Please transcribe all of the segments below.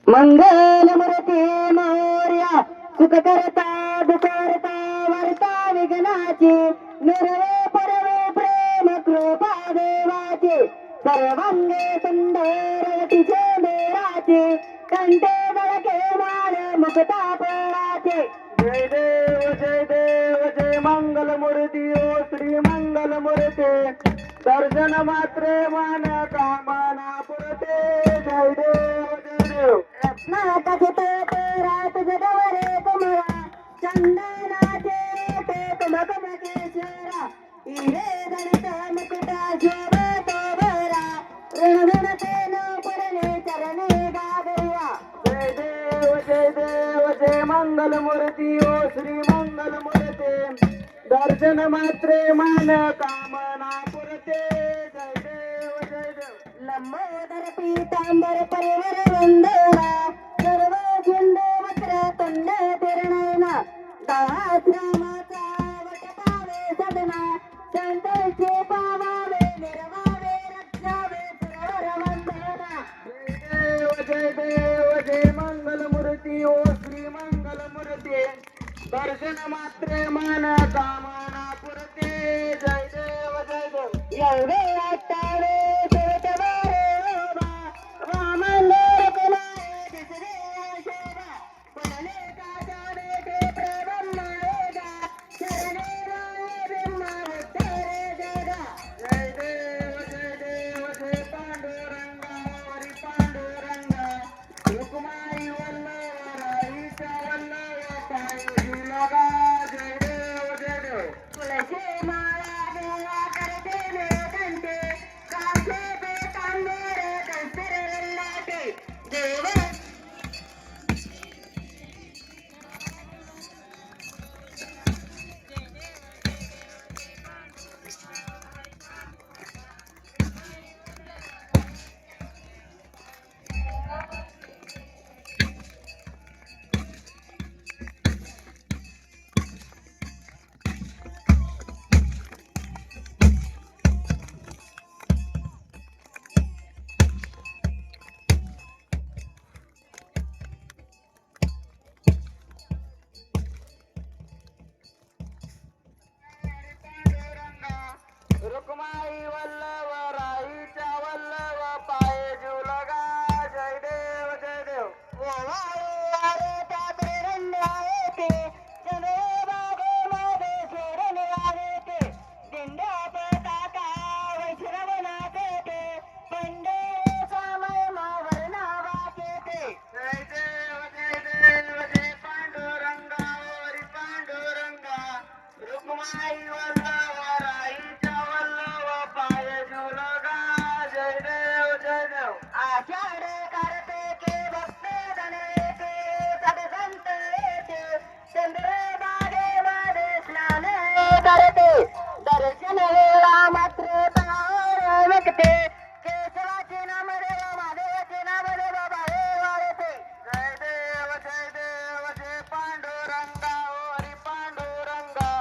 मंगलमूर्ती मोर्या सुख करता दुखरता वार्ता विघ्नाची निर्वे परवे प्रेम कृपा देवाची सर्वांगे सुंदर तिचे देवाची कंठे जळके माळ मुक्ता फळाचे जय देव जय मंगलमूर्ती ओ श्री मंगलमूर्ती दर्शन मात्रे मान कामना पुरते जय देव रत्नाकथित रात जगवरे कुमरा चंदनाचे ते कुमकुमकेश्वरा हिरे गणित मुकुटा शोभतो भरा ऋणगुणतेन पुरणे चरणे गागरिया जय देव जय मंगलमूर्ती ओ श्री मंगलमूर्ती दर्शन मात्रे मान कामना पुरते जय देव लंबोदर पीतांबर परिवर वंदना सर्व झुंड वक्र तंड तिरणयना दाश्रमाचा वट पावे सदना संतोषे पावावे निर्वावे रक्षावे सुरवर वंदना जय देव जय मंगलमूर्ती ओ श्री मंगलमूर्ती दर्शन मात्रे मान कामना पुरते जय देव एवढे वाटावे शेवटवारे वामन कुमारे दिसरे शोभा पुरणे काजावे ते प्रब्रह्मवेदा शरणे राये ब्रह्मा उत्तरे जगा जय देव जय पांडुरंगा हरी पांडुरंगा रुक्माई वल्लभाईचा वल्लभ पायी लगा जय देव तुळशी माळा देवा करते ने कंठे कांसे पे तांबेरे कंसरे ललाटे देव रुक्माई वल्लभ राईच्या वल्लभ पाये जीव लगा जय देव वारे त्यात रंड्या येते चंद्र बागे मध्ये सोडून वाढते दिंड्या पताका वैश्रवणात येते पंडे समय मावर नावाचे जय देव जय पांडुरंगा हरी पांडुरंगा रुक्माई वल्लभ राईच्या वल्लभ पाये जीव लगा जय देव आषाढ कार्तिके भक्ते धन येते सदसंत येते चंद्रभागे मध्ये स्नान करते दर्शन वेळा मात्र तार व्यक्ते केशवाचे नाम देव महादेवाचे नाम देव बाहे वाळते जय देव जय पांडुरंगा हरी पांडुरंगा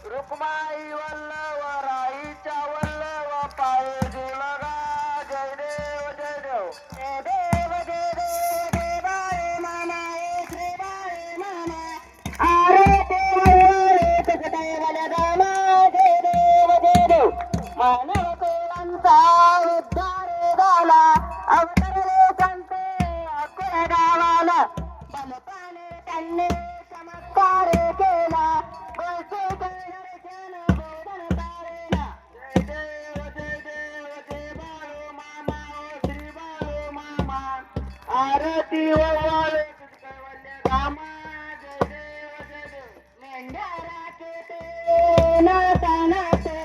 रुक्माई वल्लभ राईच्या वल्लभ पाये जीव लगा जय देव जय बाळे मामा श्री बाळे मामा अरे देव कसं वाल्या दामा जय देव मानव कुलांचा उद्धार झाला अवतरले संते अकोला गावाला बलपाने त्यांनी चमत्कार केला गोष्टी दर्शन बोधन तारेला जय देव जय बाळू मामा ओ श्री बाळू मामा आरती ओवाळे कैवल्य धामा जय देव मेंढ्या राखेते नाता नाते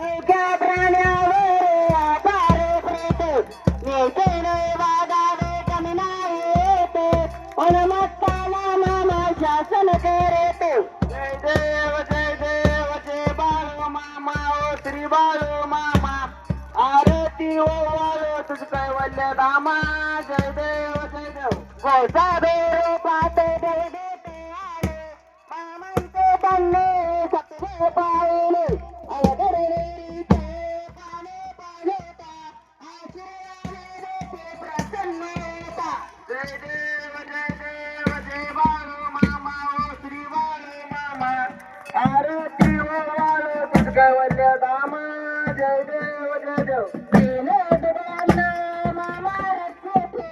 एका प्राण्यावर अपार प्रेत नेते नाही वागावे कमी नाही येते उन्मत्ताला मामा शासन करते जय देव जय बाळू मामा ओ श्री बाळू मामा आरती ओवाळो तुझ कैवल्य धामा जय देव गोसा बेरो पाते देव देते आले मामांचे त्यांनी सत्वे पाहिले अवघडलेरीचे पाने पाहता आश्रयाने देते प्रसन्न होता जय बाळू मामा ओ श्री बाळू मामा आरती वाळू तुझगवल्या दामा जय देव विनोद बांधा मामा रक्षते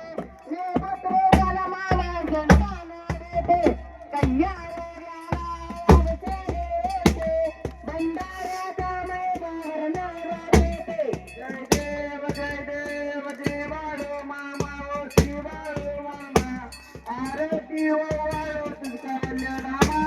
मी पुत्र झाला मामा जनताना देते कन्या भंडाऱ्याचा मैदानावर नारा देते जय देव जय बाळू मामा ओ श्री बाळू मामा आरती वाळू तुझगवल्या दामा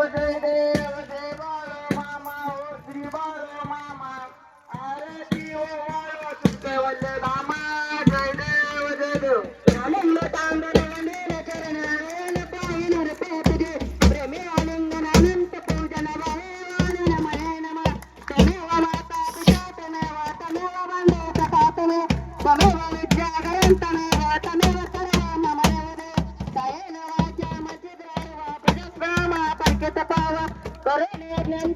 जय देव जय बाळू मामा ओ श्री बाळू मामा आरती वाळू तुझगवल्या दामा जय देव आनंद तांबडवलेला चरणारेन पाहिन रुपये प्रेमी आलिंगन अनंत पूजन वाहन नमः नमः तमेव माता पिता तमेव बंधू सखा तमेव विद्यागरं तमेव सर्वं मम देवते कायेन वाचा मचिद्रेण वा प्रजस्वामा परिकित पाव करुणे ज्ञान